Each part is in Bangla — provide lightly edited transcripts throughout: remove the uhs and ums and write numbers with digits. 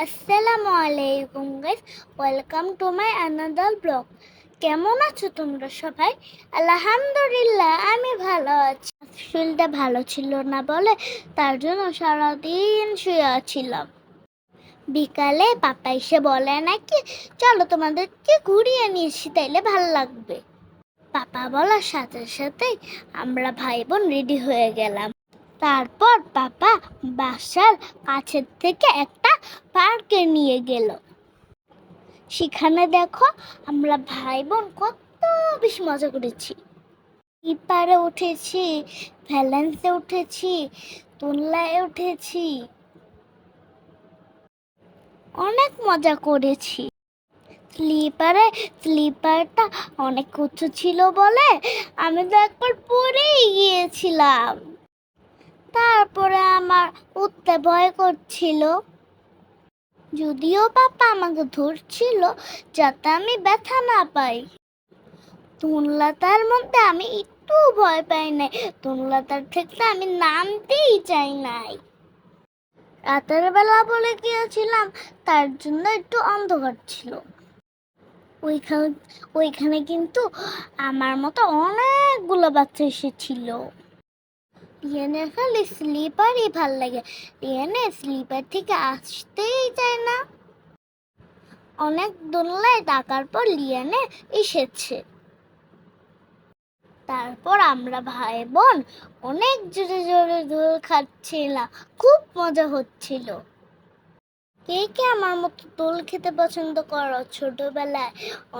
আসসালামু আলাইকুম guys, welcome to my another blog. কেমন আছো তোমরা সবাই? আলহামদুলিল্লাহ, আমি ভালো আছি। শরীরটা ভালো ছিল না বলে তার জন্য সারাদিন শুয়ে ছিলাম। বিকালে পাপা এসে বলে নাকি চলো তোমাদেরকে ঘুরিয়ে নিয়েছি, তাইলে ভালো লাগবে। পাপা বলার সাথে সাথেই আমরা ভাই বোন রেডি হয়ে গেলাম। তারপর পাপা বাসার কাছের থেকে একটা পার্কে নিয়ে গেল। সেখানে দেখো আমরা ভাই বোন কত বেশি মজা করেছি। ইপারে উঠেছি, ভ্যালেন্সে উঠেছি, দোলনায় উঠেছি, অনেক মজা করেছি। স্লিপারটা অনেক উঁচু ছিল বলে আমি তো একবার পড়েই গিয়েছিলাম। তারপরে আমার উঠতে ভয় করছিল, যদিও পাপা আমাকে ধরছিল যাতে আমি ব্যথা না পাই। তুনলাতার মধ্যে আমি একটু ভয় পাই নাই, তুনলাতার থেকে আমি নামতেই চাই নাই। রাতের বেলা বলে গিয়েছিলাম, তার জন্য একটু অন্ধকার ছিল। ওইখানে কিন্তু আমার মতো অনেকগুলো বাচ্চা এসেছিল। রিয়ানের খালি স্লিপারই ভাল লাগে, রিয়ানের স্লিপার থেকে আসতেই চায় না। অনেক দোলনায় ডাকার পর লিয়ানে এসেছে। তারপর আমরা ভাই বোন অনেক জোরে জোরে দোল খাচ্ছিলাম, খুব মজা হচ্ছিল। কে কে আমার মতো দোল খেতে পছন্দ করো ছোটবেলায়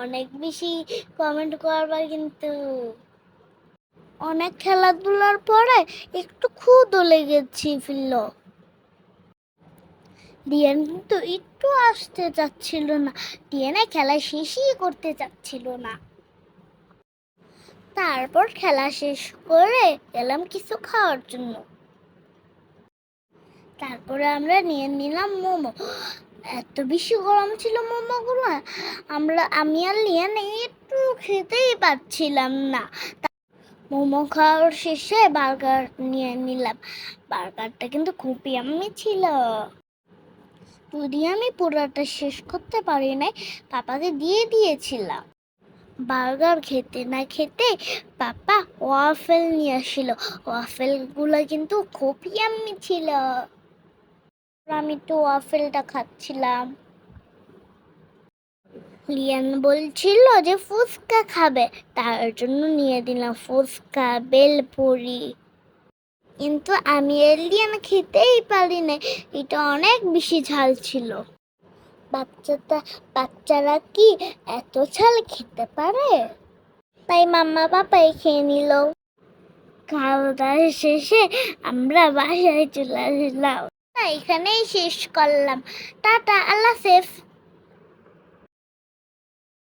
অনেক বেশি কমেন্ট করবার কিন্তু। অনেক খেলাধুলার পরে একটু ক্ষুধা লেগেছি ফিরল। রিয়ান কিন্তু একটু আসতে চাচ্ছিল না, রিয়ানে খেলা শেষই করতে চাচ্ছিল না। তারপর খেলা শেষ করে গেলাম কিছু খাওয়ার জন্য। তারপরে আমরা নিয়ে নিলাম মোমো। এত বেশি গরম ছিল মোমোগুলো, আমি আর লিয়ান একটু খেতেই পারছিলাম না। মোমো খাওয়ার শেষে বার্গার নিয়ে নিলাম। বার্গারটা কিন্তু খুবই ইয়াম্মি ছিল। যদি আমি পুরোটা শেষ করতে পারি নাই, পাপাকে দিয়ে দিয়েছিলাম। বার্গার খেতে না খেতে পাপা ওয়াফেল নিয়ে আসছিল। ওয়াফেলগুলো কিন্তু খুব ইয়াম্মি ছিল। আমি তো ওয়াফেলটা খাচ্ছিলাম। লিয়ান বলছিল যে ফুচকা খাবে, তার জন্য নিয়ে দিলাম ফুচকা, বেলপুরি। কিন্তু আমি লিয়ান খেতেই পারি না, এটা অনেক বেশি ঝাল ছিল। বাচ্চারা কি এত ঝাল খেতে পারে? তাই মাম্মা পাপাই খেয়ে নিল। খাওয়া দাওয়া শেষে আমরা বাসায় চলে আসলাম। এখানেই শেষ করলাম। টাটা, আল্লাহ হাফেজ।